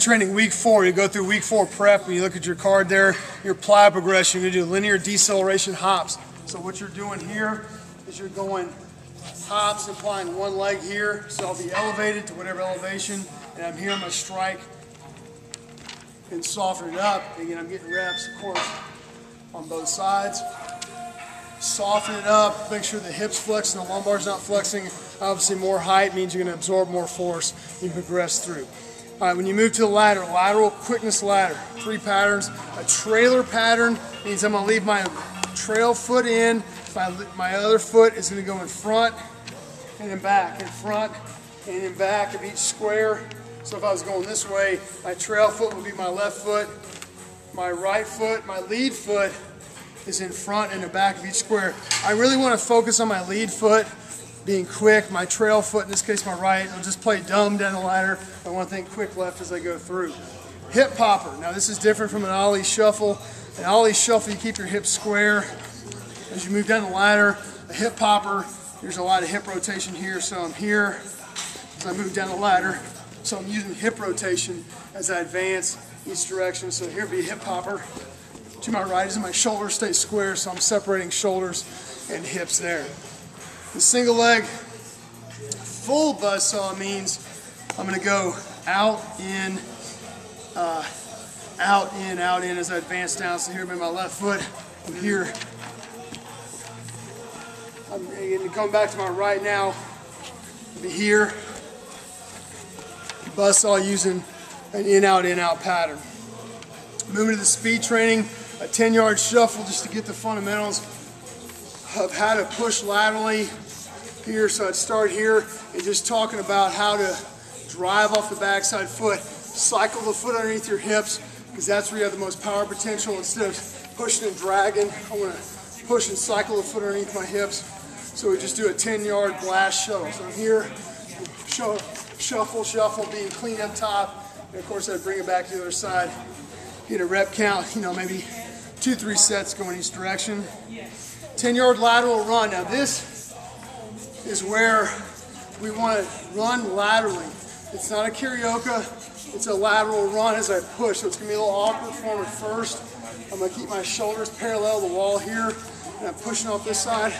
training week 4. You go through week 4 prep. When you look at your card there, your plyo progression, you're going to do linear deceleration hops. So what you're doing here is you're going hops, implying one leg here. So I'll be elevated to whatever elevation, and I'm here, I'm going to strike and soften it up. Again, I'm getting reps, of course, on both sides. Soften it up, make sure the hips flex and the lumbar's not flexing. Obviously more height means you're going to absorb more force and you progress through. All right, when you move to the ladder, lateral quickness ladder, 3 patterns. A trailer pattern means I'm going to leave my trail foot in, my other foot is going to go in front and then back, in front and in back of each square. So if I was going this way, my trail foot would be my left foot, my right foot, my lead foot is in front and the back of each square. I really want to focus on my lead foot being quick, my trail foot, in this case my right, I'll just play dumb down the ladder. I want to think quick left as I go through. Hip popper. Now this is different from an ollie shuffle. An ollie shuffle, you keep your hips square. As you move down the ladder, a hip popper, there's a lot of hip rotation here, so I'm here as I move down the ladder. So I'm using hip rotation as I advance each direction. So here would be a hip popper. To my right is my shoulders stay square, so I'm separating shoulders and hips there. The single leg full buzzsaw means I'm going to go out, in, out, in as I advance down. So here by my left foot, I'm here. I'm going to come back to my right now. I'll be here. Buzzsaw using an in, out pattern. Moving to the speed training. A 10-yard shuffle just to get the fundamentals of how to push laterally here. So I'd start here and just talking about how to drive off the backside foot, cycle the foot underneath your hips, because that's where you have the most power potential. Instead of pushing and dragging, I want to push and cycle the foot underneath my hips. So we just do a 10-yard blast shuttle. So I'm here, shuffle, being clean up top, and of course I'd bring it back to the other side. Get a rep count, maybe 2-3 sets going each direction. 10-yard lateral run. Now this is where we want to run laterally. It's not a karaoke, it's a lateral run as I push. So it's going to be a little awkward for me at first. I'm going to keep my shoulders parallel to the wall here, and I'm pushing off this side.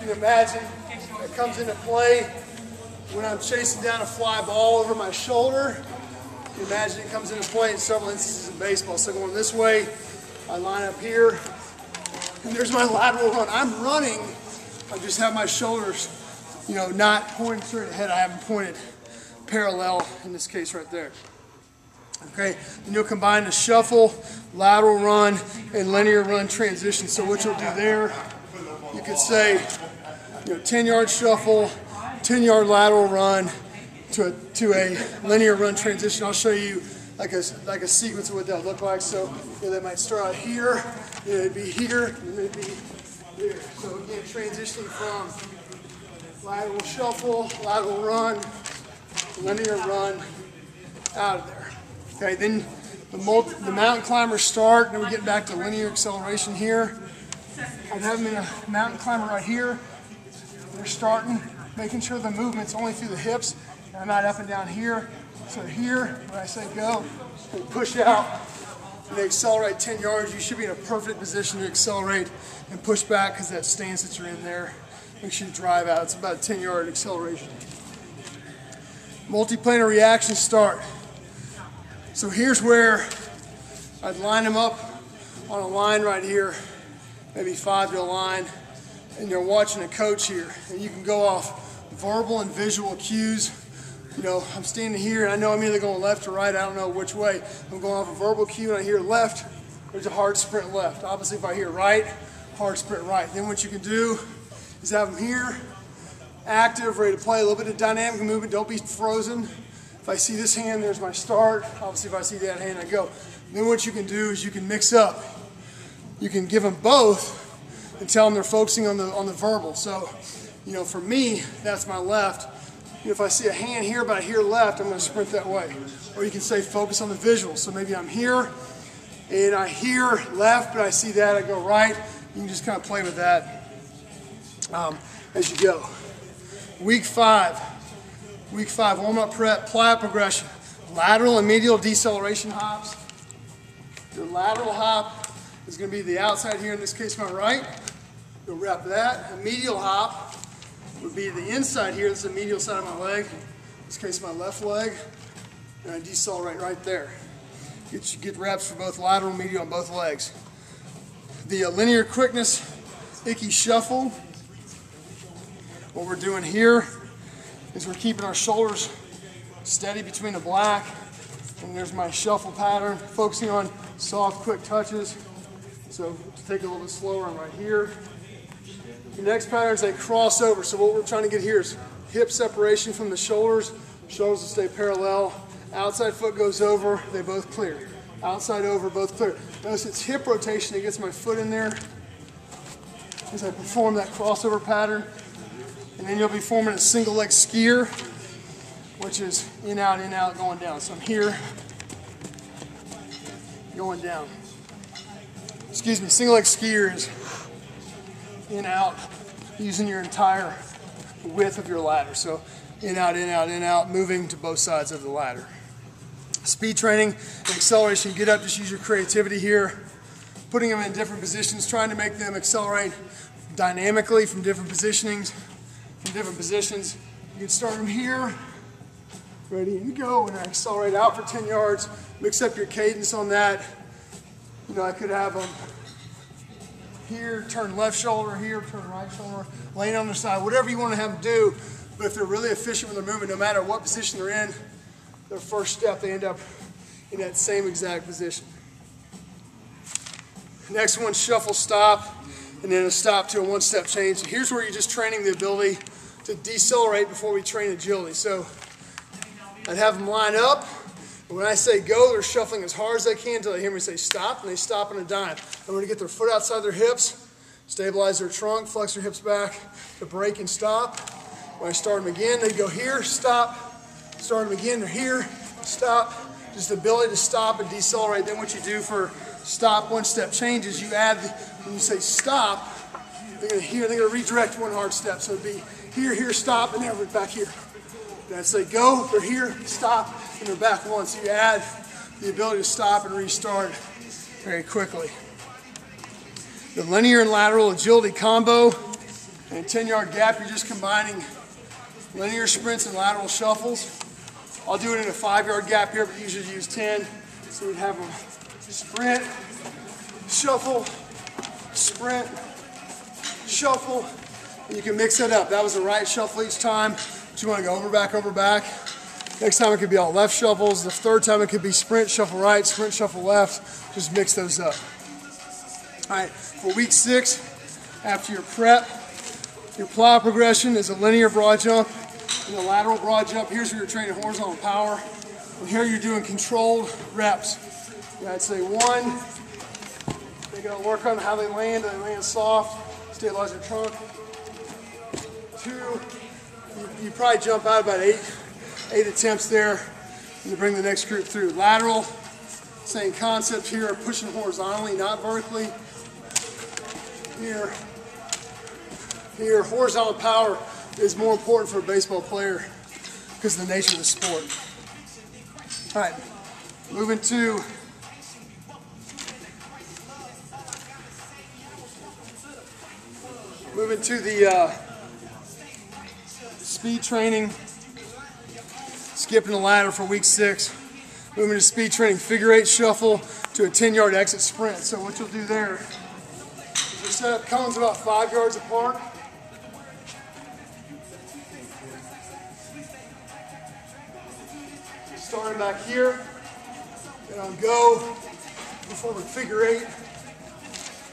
You can imagine it comes into play when I'm chasing down a fly ball over my shoulder. You can imagine it comes into play in several instances in baseball. So going this way, I line up here, and there's my lateral run. I'm running, I just have my shoulders, not pointing straight ahead. I have them pointed parallel, in this case right there. Okay, then you'll combine the shuffle, lateral run, and linear run transition. So what you'll do there, you could say, 10-yard shuffle, 10-yard lateral run, to a linear run transition. I'll show you like a sequence of what that look like. So they might start out here, then it'd be here, and then it'd be there. So again, transitioning from lateral shuffle, lateral run, linear run, out of there. Okay, then the mountain climbers start, and then we're getting back to linear acceleration here. I'd have them in a mountain climber right here. They're starting, making sure the movement's only through the hips. I'm not up and down here. So here, when I say go, they push out and they accelerate 10 yards. You should be in a perfect position to accelerate and push back, because that stance that you're in there makes you drive out. It's about a 10-yard acceleration. Multiplanar reaction start. So here's where I'd line them up on a line right here, maybe 5 to a line, and you're watching a coach here, and you can go off verbal and visual cues. I'm standing here and I know I'm either going left or right. I don't know which way. I'm going off a verbal cue and I hear left, there's a hard sprint left. Obviously if I hear right, hard sprint right. Then what you can do is have them here, active, ready to play, a little bit of dynamic movement. Don't be frozen. If I see this hand, there's my start. Obviously if I see that hand, I go. Then what you can do is you can mix up. You can give them both and tell them they're focusing on the verbal. So, for me, that's my left. If I see a hand here but I hear left, I'm going to sprint that way. Or you can say focus on the visual. So maybe I'm here and I hear left but I see that, I go right. You can just kind of play with that as you go. Week 5. Week 5 warm-up prep, plyo progression. Lateral and medial deceleration hops. Your lateral hop is going to be the outside here, in this case my right. You'll wrap that. A medial hop would be the inside here. This is the medial side of my leg. In this case my left leg. And I decelerate right there. Get reps for both lateral and medial on both legs. The linear quickness Icky shuffle. What we're doing here is we're keeping our shoulders steady between the black, and there's my shuffle pattern, focusing on soft, quick touches. So to take it a little bit slower, I'm right here. The next pattern is a crossover. So what we're trying to get here is hip separation from the shoulders. Shoulders will stay parallel. Outside foot goes over, they both clear. Outside over, both clear. Notice it's hip rotation that gets my foot in there as I perform that crossover pattern. And then you'll be forming a single leg skier, which is in, out, going down. So I'm here, going down. Excuse me, single leg skier is in, out, using your entire width of your ladder. So in, out, moving to both sides of the ladder. Speed training and acceleration, get up, just use your creativity here. Putting them in different positions, trying to make them accelerate dynamically from different positionings, You can start them here, ready and go, and I accelerate out for 10 yards. Mix up your cadence on that. You know, I could have them here, turn left shoulder, here, turn right shoulder, laying on their side, whatever you want to have them do. But if they're really efficient with their movement, no matter what position they're in, their first step, they end up in that same exact position. Next one, shuffle, stop, and then a stop to a one-step change. So here's where you're just training the ability to decelerate before we train agility. So I'd have them line up, and when I say go, they're shuffling as hard as they can until they hear me say stop, and they stop on a dime. I'm going to get their foot outside their hips, stabilize their trunk, flex their hips back to break and stop. When I start them again, they go here, stop. Start them again, they're here, stop. Just the ability to stop and decelerate. Then what you do for stop, one-step changes, you add, when you say stop, they're going to redirect one hard step. So it'd be here, stop, and then back here. Then I'd say go, they're here, stop, and they're back once. So you add the ability to stop and restart very quickly. The linear and lateral agility combo, and a 10-yard gap, you're just combining linear sprints and lateral shuffles. I'll do it in a 5-yard gap here, but usually use 10. So we'd have them sprint, shuffle, sprint, shuffle. And you can mix it up. That was the right shuffle each time. But you want to go over, back. Next time it could be all left shuffles. The third time it could be sprint, shuffle right, sprint, shuffle left. Just mix those up. All right, for week 6, after your prep, your plyo progression is a linear broad jump and a lateral broad jump. Here's where you're training horizontal power. And here you're doing controlled reps. I'd say 1, they're going to work on how they land. They land soft, stabilize your trunk. 2, you probably jump out about 8 attempts there and to bring the next group through. Lateral, same concept here, pushing horizontally, not vertically. Here, horizontal power is more important for a baseball player because of the nature of the sport. All right, moving to the speed training, skipping the ladder for week 6. Moving to speed training, figure 8 shuffle to a 10-yard exit sprint. So what you'll do there is you'll set up cones about 5 yards apart. Starting back here, and on go, perform a figure 8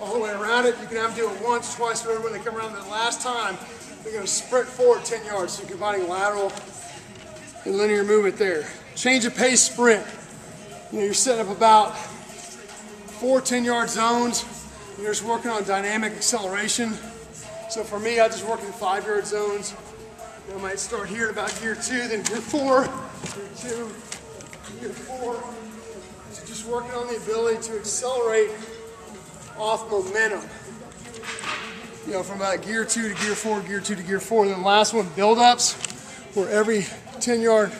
all the way around it. You can have them do it once, twice, whatever. When they come around the last time, they're going to sprint forward 10 yards. So you're combining lateral and linear movement there. Change of pace sprint. You're setting up about 4 10-yard zones. You're just working on dynamic acceleration. So for me, I just work in 5-yard zones. I might start here at about gear 2, then gear 4, gear 2, gear 4. So just working on the ability to accelerate off momentum. From about gear 2 to gear 4, gear 2 to gear 4. And then the last one, build-ups, where every 10-yard